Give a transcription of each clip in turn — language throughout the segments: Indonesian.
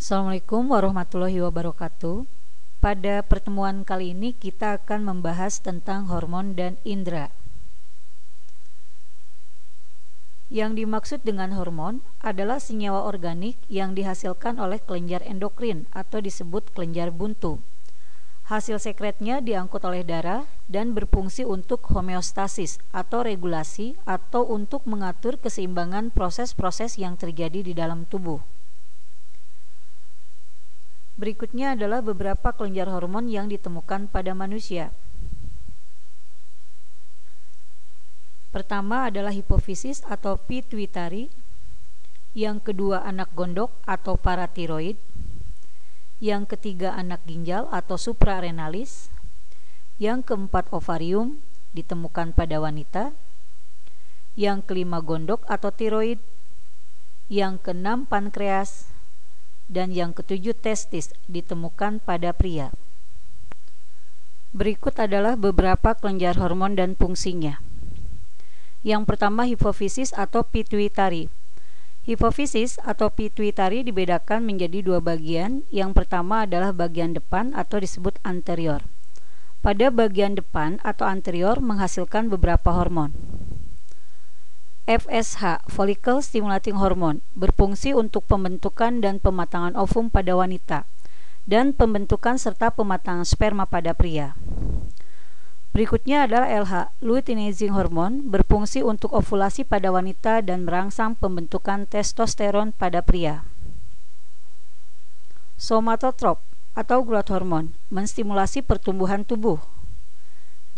Assalamualaikum warahmatullahi wabarakatuh. Pada pertemuan kali ini kita akan membahas tentang hormon dan indera. Yang dimaksud dengan hormon adalah senyawa organik yang dihasilkan oleh kelenjar endokrin atau disebut kelenjar buntu. Hasil sekretnya diangkut oleh darah dan berfungsi untuk homeostasis atau regulasi atau untuk mengatur keseimbangan proses-proses yang terjadi di dalam tubuh. Berikutnya adalah beberapa kelenjar hormon yang ditemukan pada manusia. Pertama adalah hipofisis atau pituitari, yang kedua anak gondok atau paratiroid, yang ketiga anak ginjal atau suprarenalis, yang keempat ovarium ditemukan pada wanita, yang kelima gondok atau tiroid, yang keenam pankreas, dan yang ketujuh testis ditemukan pada pria. Berikut adalah beberapa kelenjar hormon dan fungsinya. Yang pertama hipofisis atau pituitari. Hipofisis atau pituitari dibedakan menjadi dua bagian. Yang pertama adalah bagian depan atau disebut anterior. Pada bagian depan atau anterior menghasilkan beberapa hormon. FSH, Follicle Stimulating Hormone, berfungsi untuk pembentukan dan pematangan ovum pada wanita dan pembentukan serta pematangan sperma pada pria. Berikutnya adalah LH, Luteinizing Hormone, berfungsi untuk ovulasi pada wanita dan merangsang pembentukan testosteron pada pria. Somatotrop atau growth hormone, menstimulasi pertumbuhan tubuh.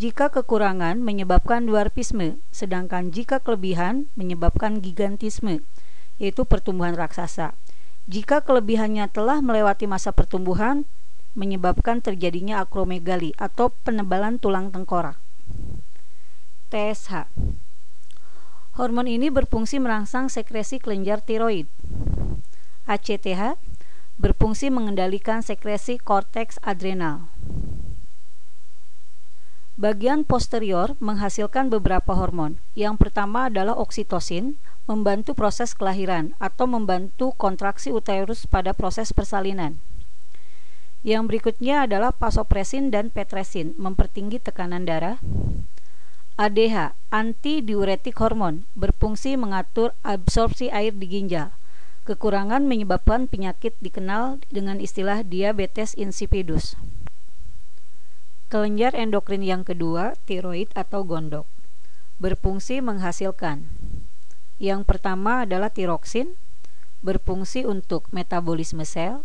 Jika kekurangan menyebabkan dwarfisme, sedangkan jika kelebihan menyebabkan gigantisme, yaitu pertumbuhan raksasa. Jika kelebihannya telah melewati masa pertumbuhan, menyebabkan terjadinya akromegali atau penebalan tulang tengkorak. TSH. Hormon ini berfungsi merangsang sekresi kelenjar tiroid. ACTH berfungsi mengendalikan sekresi korteks adrenal. Bagian posterior menghasilkan beberapa hormon. Yang pertama adalah oksitosin, membantu proses kelahiran atau membantu kontraksi uterus pada proses persalinan. Yang berikutnya adalah vasopresin dan petresin, mempertinggi tekanan darah. ADH, antidiuretik hormon, berfungsi mengatur absorpsi air di ginjal. Kekurangan menyebabkan penyakit dikenal dengan istilah diabetes insipidus. Kelenjar endokrin yang kedua, tiroid atau gondok, berfungsi menghasilkan. Yang pertama adalah tiroksin, berfungsi untuk metabolisme sel,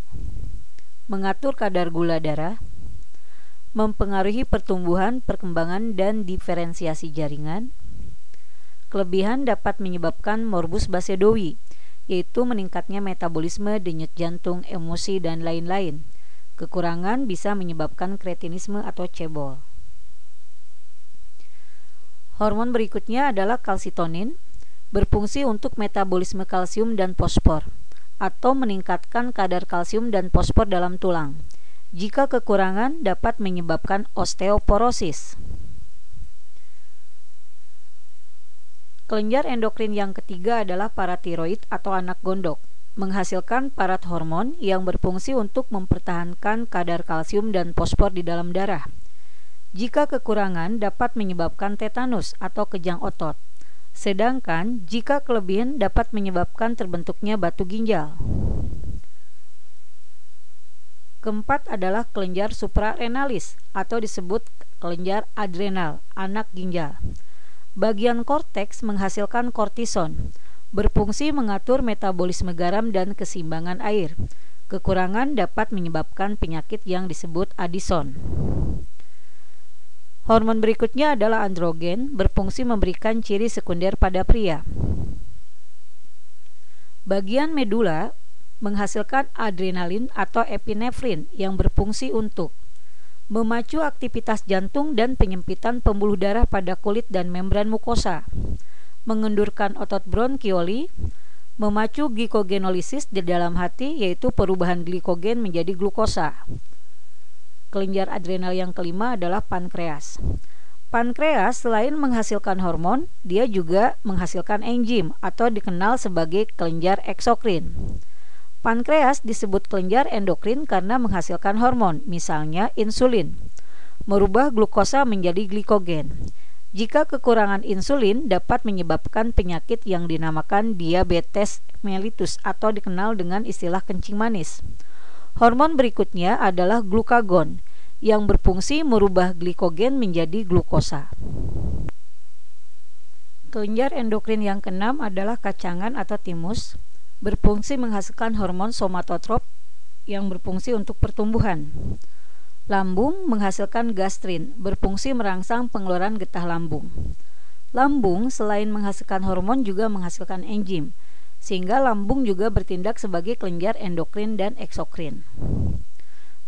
mengatur kadar gula darah, mempengaruhi pertumbuhan, perkembangan, dan diferensiasi jaringan. Kelebihan dapat menyebabkan morbus basedowi, yaitu meningkatnya metabolisme, denyut jantung, emosi, dan lain-lain. Kekurangan bisa menyebabkan kretinisme atau cebol. Hormon berikutnya adalah kalsitonin, berfungsi untuk metabolisme kalsium dan fosfor, atau meningkatkan kadar kalsium dan fosfor dalam tulang. Jika kekurangan dapat menyebabkan osteoporosis. Kelenjar endokrin yang ketiga adalah paratiroid atau anak gondok, menghasilkan parat hormon yang berfungsi untuk mempertahankan kadar kalsium dan fosfor di dalam darah. Jika kekurangan dapat menyebabkan tetanus atau kejang otot, sedangkan jika kelebihan dapat menyebabkan terbentuknya batu ginjal. Keempat adalah kelenjar suprarenalis atau disebut kelenjar adrenal, anak ginjal. Bagian korteks menghasilkan kortison, berfungsi mengatur metabolisme garam dan keseimbangan air. Kekurangan dapat menyebabkan penyakit yang disebut Addison. Hormon berikutnya adalah androgen, berfungsi memberikan ciri sekunder pada pria. Bagian medula menghasilkan adrenalin atau epinefrin yang berfungsi untuk memacu aktivitas jantung dan penyempitan pembuluh darah pada kulit dan membran mukosa, mengendurkan otot bronkioli, memacu glikogenolisis di dalam hati, yaitu perubahan glikogen menjadi glukosa. Kelenjar adrenal yang kelima adalah pankreas. Pankreas selain menghasilkan hormon, dia juga menghasilkan enzim atau dikenal sebagai kelenjar eksokrin. Pankreas disebut kelenjar endokrin karena menghasilkan hormon, misalnya insulin, merubah glukosa menjadi glikogen. Jika kekurangan insulin dapat menyebabkan penyakit yang dinamakan diabetes mellitus atau dikenal dengan istilah kencing manis. Hormon berikutnya adalah glukagon yang berfungsi merubah glikogen menjadi glukosa. Kelenjar endokrin yang keenam adalah kacangan atau timus, berfungsi menghasilkan hormon somatotrop yang berfungsi untuk pertumbuhan. Lambung menghasilkan gastrin, berfungsi merangsang pengeluaran getah lambung. Lambung selain menghasilkan hormon juga menghasilkan enzim, sehingga lambung juga bertindak sebagai kelenjar endokrin dan eksokrin.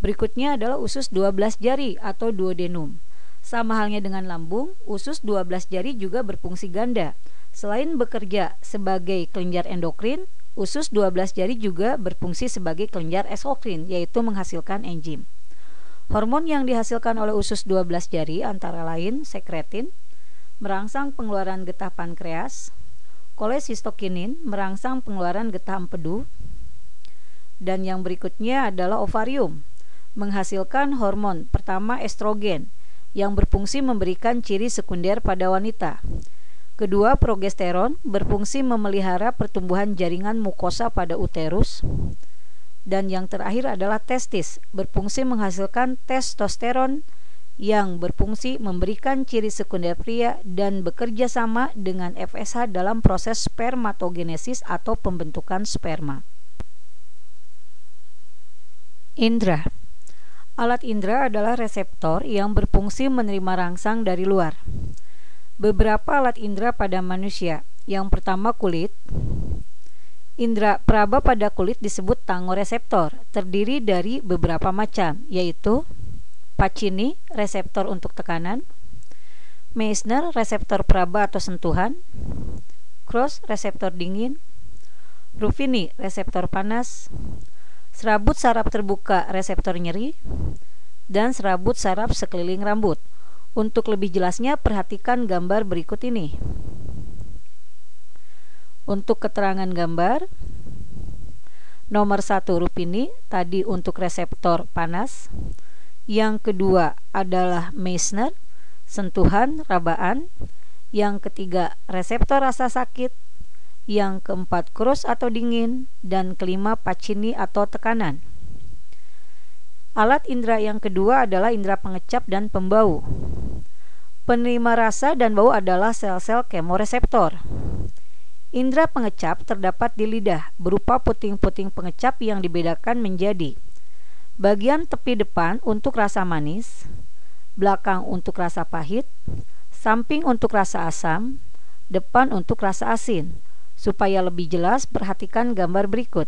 Berikutnya adalah usus 12 jari atau duodenum. Sama halnya dengan lambung, usus 12 jari juga berfungsi ganda. Selain bekerja sebagai kelenjar endokrin, usus 12 jari juga berfungsi sebagai kelenjar eksokrin, yaitu menghasilkan enzim. Hormon yang dihasilkan oleh usus 12 jari antara lain sekretin, merangsang pengeluaran getah pankreas, kolesistokinin, merangsang pengeluaran getah empedu, dan yang berikutnya adalah ovarium, menghasilkan hormon pertama estrogen, yang berfungsi memberikan ciri sekunder pada wanita. Kedua, progesteron, berfungsi memelihara pertumbuhan jaringan mukosa pada uterus. Dan yang terakhir adalah testis, berfungsi menghasilkan testosteron yang berfungsi memberikan ciri sekunder pria dan bekerja sama dengan FSH dalam proses spermatogenesis atau pembentukan sperma. Indra. Alat indera adalah reseptor yang berfungsi menerima rangsang dari luar. Beberapa alat indera pada manusia. Yang pertama, kulit. Indera peraba pada kulit disebut tangoreseptor, terdiri dari beberapa macam, yaitu Pacini, reseptor untuk tekanan, Meissner, reseptor peraba atau sentuhan, Cross, reseptor dingin, Ruffini, reseptor panas, serabut saraf terbuka, reseptor nyeri, dan serabut saraf sekeliling rambut. Untuk lebih jelasnya, perhatikan gambar berikut ini. Untuk keterangan gambar, nomor 1 Ruffini, tadi untuk reseptor panas. Yang kedua adalah Meissner, sentuhan, rabaan. Yang ketiga, reseptor rasa sakit. Yang keempat, Cross atau dingin, dan kelima, Pacini atau tekanan. Alat indera yang kedua adalah indera pengecap dan pembau. Penerima rasa dan bau adalah sel-sel kemoreseptor. Indera pengecap terdapat di lidah, berupa puting-puting pengecap yang dibedakan menjadi bagian tepi depan untuk rasa manis, belakang untuk rasa pahit, samping untuk rasa asam, depan untuk rasa asin. Supaya lebih jelas, perhatikan gambar berikut.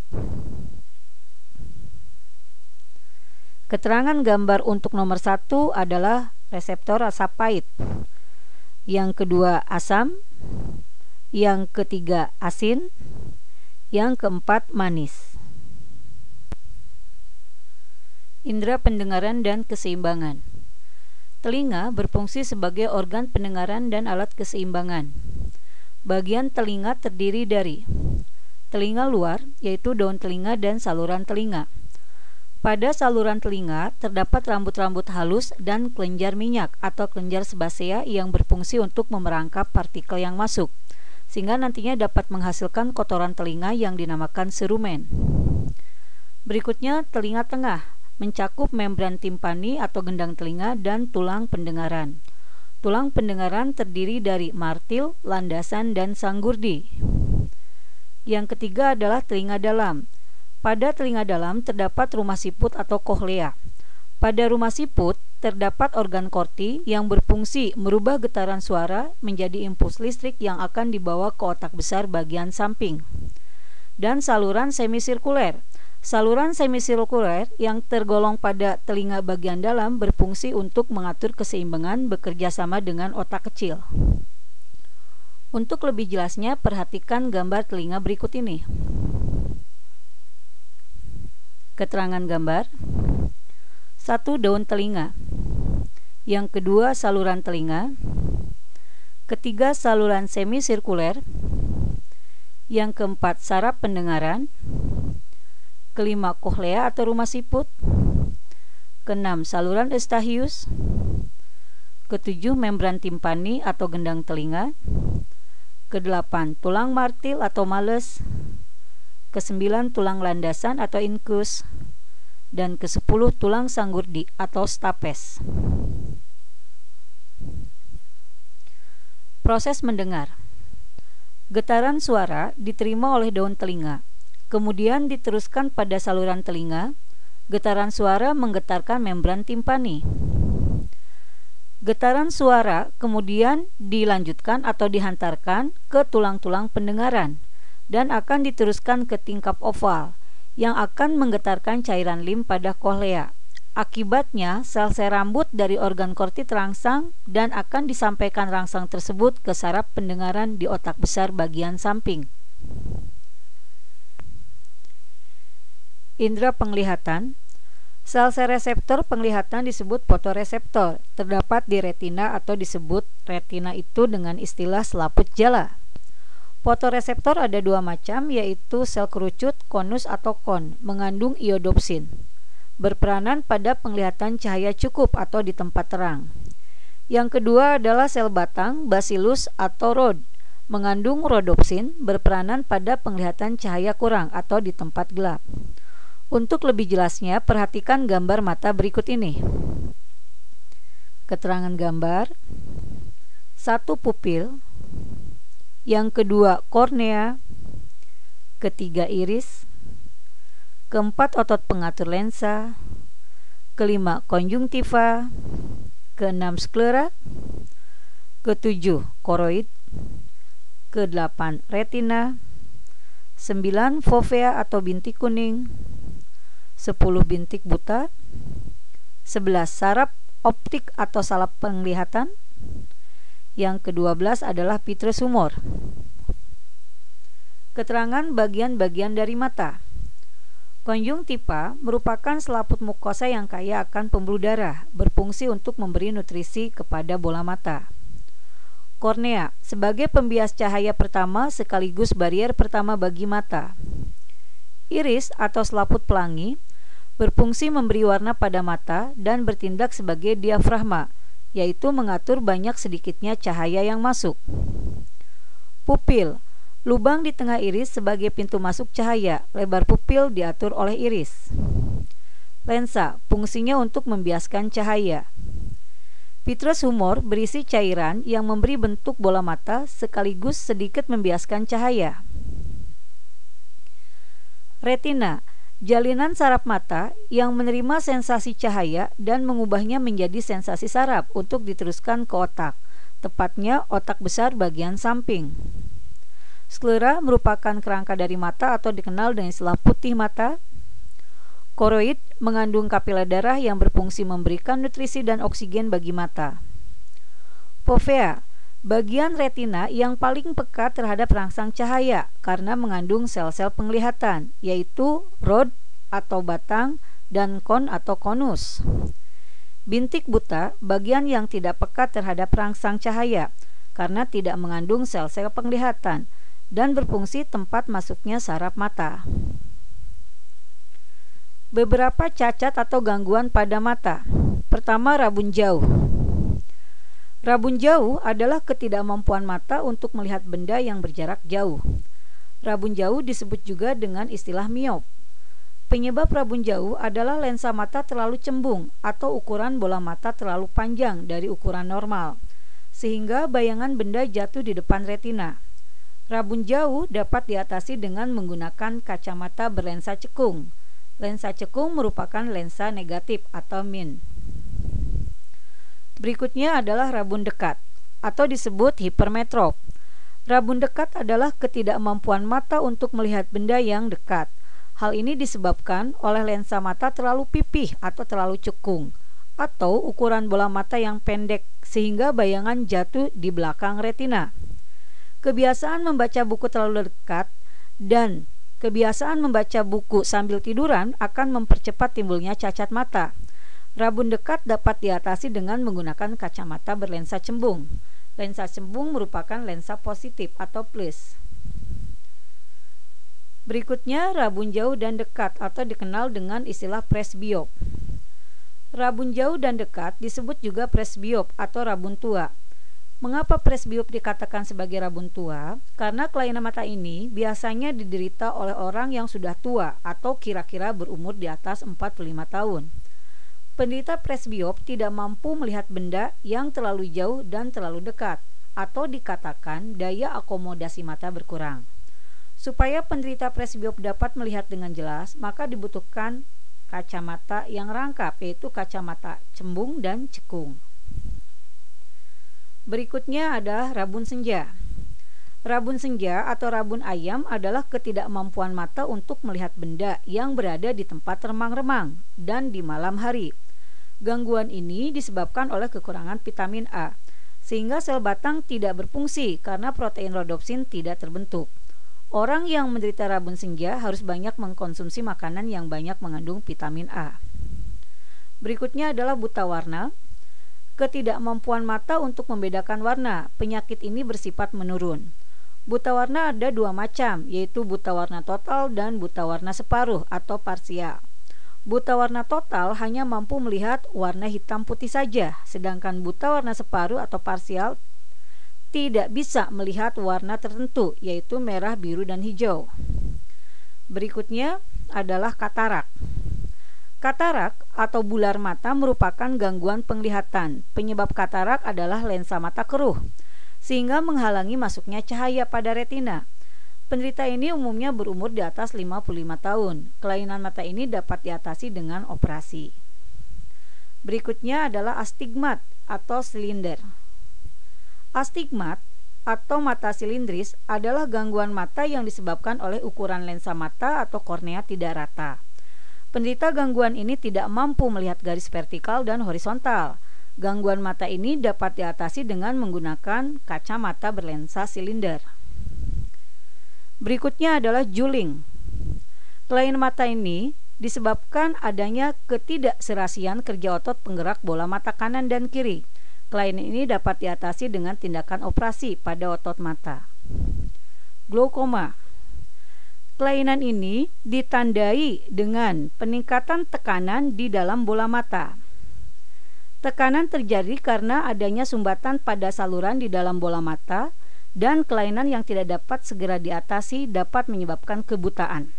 Keterangan gambar untuk nomor 1 adalah reseptor rasa pahit. Yang kedua asam, yang ketiga asin, yang keempat manis. Indera pendengaran dan keseimbangan. Telinga berfungsi sebagai organ pendengaran dan alat keseimbangan. Bagian telinga terdiri dari telinga luar, yaitu daun telinga dan saluran telinga. Pada saluran telinga terdapat rambut-rambut halus dan kelenjar minyak atau kelenjar sebasea yang berfungsi untuk memerangkap partikel yang masuk, sehingga nantinya dapat menghasilkan kotoran telinga yang dinamakan serumen. Berikutnya, telinga tengah mencakup membran timpani atau gendang telinga dan tulang pendengaran. Tulang pendengaran terdiri dari martil, landasan, dan sanggurdi. Yang ketiga adalah telinga dalam. Pada telinga dalam terdapat rumah siput atau kohlea. Pada rumah siput terdapat organ korti yang berfungsi merubah getaran suara menjadi impuls listrik yang akan dibawa ke otak besar bagian samping. Dan saluran semisirkuler. Saluran semisirkuler yang tergolong pada telinga bagian dalam berfungsi untuk mengatur keseimbangan bekerja sama dengan otak kecil. Untuk lebih jelasnya, perhatikan gambar telinga berikut ini. Keterangan gambar. 1. Daun telinga. Yang kedua, saluran telinga. Ketiga, saluran semisirkuler. Yang keempat, saraf pendengaran. Kelima, koklea atau rumah siput. Keenam, saluran eustachius. Ketujuh, membran timpani atau gendang telinga. Kedelapan, tulang martil atau males. Kesembilan, tulang landasan atau incus. Dan kesepuluh, tulang sanggurdi atau stapes. Proses mendengar. Getaran suara diterima oleh daun telinga, kemudian diteruskan pada saluran telinga. Getaran suara menggetarkan membran timpani. Getaran suara kemudian dilanjutkan atau dihantarkan ke tulang-tulang pendengaran dan akan diteruskan ke tingkap oval yang akan menggetarkan cairan lim pada koklea. Akibatnya, sel-sel rambut dari organ kortit terangsang dan akan disampaikan rangsang tersebut ke saraf pendengaran di otak besar bagian samping. Indra penglihatan. Sel-sel reseptor penglihatan disebut fotoreseptor, terdapat di retina atau disebut retina itu dengan istilah selaput jala. Fotoreseptor ada dua macam, yaitu sel kerucut, konus atau kon, mengandung iodopsin, berperanan pada penglihatan cahaya cukup atau di tempat terang. Yang kedua adalah sel batang, bacillus atau rod, mengandung rhodopsin, berperanan pada penglihatan cahaya kurang atau di tempat gelap. Untuk lebih jelasnya, perhatikan gambar mata berikut ini. Keterangan gambar. 1. Pupil. Yang kedua, kornea. Ketiga, iris. Keempat, otot pengatur lensa. Kelima, konjungtiva. Keenam, sklera. Ketujuh, koroid. Kedelapan, retina. 9, fovea atau bintik kuning. 10, bintik buta. 11, saraf optik atau salap penglihatan. Yang ke-12 adalah vitreous humor. Keterangan bagian-bagian dari mata. Konjungtiva merupakan selaput mukosa yang kaya akan pembuluh darah, berfungsi untuk memberi nutrisi kepada bola mata. Kornea sebagai pembias cahaya pertama sekaligus barier pertama bagi mata. Iris atau selaput pelangi berfungsi memberi warna pada mata dan bertindak sebagai diafragma, yaitu mengatur banyak sedikitnya cahaya yang masuk. Pupil, lubang di tengah iris sebagai pintu masuk cahaya, lebar pupil diatur oleh iris. Lensa, fungsinya untuk membiaskan cahaya. Vitreous humor berisi cairan yang memberi bentuk bola mata sekaligus sedikit membiaskan cahaya. Retina, jalinan saraf mata yang menerima sensasi cahaya dan mengubahnya menjadi sensasi saraf untuk diteruskan ke otak, tepatnya otak besar bagian samping. Sklera merupakan kerangka dari mata atau dikenal dengan istilah putih mata. Koroid mengandung kapiler darah yang berfungsi memberikan nutrisi dan oksigen bagi mata. Fovea, bagian retina yang paling peka terhadap rangsang cahaya karena mengandung sel-sel penglihatan, yaitu rod atau batang dan kon atau konus. Bintik buta, bagian yang tidak peka terhadap rangsang cahaya karena tidak mengandung sel-sel penglihatan dan berfungsi tempat masuknya saraf mata. Beberapa cacat atau gangguan pada mata. Pertama, rabun jauh. Rabun jauh adalah ketidakmampuan mata untuk melihat benda yang berjarak jauh. Rabun jauh disebut juga dengan istilah miop. Penyebab rabun jauh adalah lensa mata terlalu cembung atau ukuran bola mata terlalu panjang dari ukuran normal, sehingga bayangan benda jatuh di depan retina. Rabun jauh dapat diatasi dengan menggunakan kacamata berlensa cekung. Lensa cekung merupakan lensa negatif atau min. Berikutnya adalah rabun dekat atau disebut hipermetrop. Rabun dekat adalah ketidakmampuan mata untuk melihat benda yang dekat. Hal ini disebabkan oleh lensa mata terlalu pipih atau terlalu cekung, atau ukuran bola mata yang pendek sehingga bayangan jatuh di belakang retina. Kebiasaan membaca buku terlalu dekat dan kebiasaan membaca buku sambil tiduran akan mempercepat timbulnya cacat mata. Rabun dekat dapat diatasi dengan menggunakan kacamata berlensa cembung. Lensa cembung merupakan lensa positif atau plus. Berikutnya, rabun jauh dan dekat atau dikenal dengan istilah presbiop. Rabun jauh dan dekat disebut juga presbiop atau rabun tua. Mengapa presbiop dikatakan sebagai rabun tua? Karena kelainan mata ini biasanya diderita oleh orang yang sudah tua atau kira-kira berumur di atas 45 tahun. Penderita presbiop tidak mampu melihat benda yang terlalu jauh dan terlalu dekat, atau dikatakan daya akomodasi mata berkurang. Supaya penderita presbiop dapat melihat dengan jelas, maka dibutuhkan kacamata yang rangkap, yaitu kacamata cembung dan cekung. Berikutnya adalah rabun senja. Rabun senja atau rabun ayam adalah ketidakmampuan mata untuk melihat benda yang berada di tempat remang-remang dan di malam hari. Gangguan ini disebabkan oleh kekurangan vitamin A, sehingga sel batang tidak berfungsi karena protein rodopsin tidak terbentuk. Orang yang menderita rabun senja harus banyak mengkonsumsi makanan yang banyak mengandung vitamin A. Berikutnya adalah buta warna. Ketidakmampuan mata untuk membedakan warna. Penyakit ini bersifat menurun. Buta warna ada dua macam, yaitu buta warna total dan buta warna separuh atau parsial. Buta warna total hanya mampu melihat warna hitam putih saja, sedangkan buta warna separuh atau parsial tidak bisa melihat warna tertentu, yaitu merah, biru, dan hijau. Berikutnya adalah katarak. Katarak atau bular mata merupakan gangguan penglihatan. Penyebab katarak adalah lensa mata keruh, sehingga menghalangi masuknya cahaya pada retina. Penderita ini umumnya berumur di atas 55 tahun. Kelainan mata ini dapat diatasi dengan operasi. Berikutnya adalah astigmat atau silinder. Astigmat atau mata silindris adalah gangguan mata yang disebabkan oleh ukuran lensa mata atau kornea tidak rata. Penderita gangguan ini tidak mampu melihat garis vertikal dan horizontal. Gangguan mata ini dapat diatasi dengan menggunakan kacamata berlensa silinder. Berikutnya adalah juling. Kelainan mata ini disebabkan adanya ketidakserasian kerja otot penggerak bola mata kanan dan kiri. Kelainan ini dapat diatasi dengan tindakan operasi pada otot mata. Glaukoma. Kelainan ini ditandai dengan peningkatan tekanan di dalam bola mata. Tekanan terjadi karena adanya sumbatan pada saluran di dalam bola mata, dan kelainan yang tidak dapat segera diatasi dapat menyebabkan kebutaan.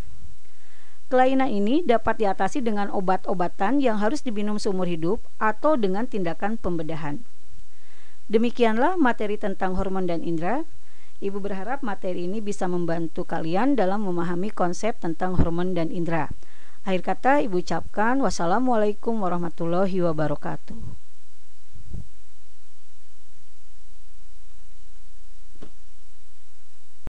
Kelainan ini dapat diatasi dengan obat-obatan yang harus diminum seumur hidup atau dengan tindakan pembedahan. Demikianlah materi tentang hormon dan indera. Ibu berharap materi ini bisa membantu kalian dalam memahami konsep tentang hormon dan indera. Akhir kata, Ibu ucapkan wassalamualaikum warahmatullahi wabarakatuh.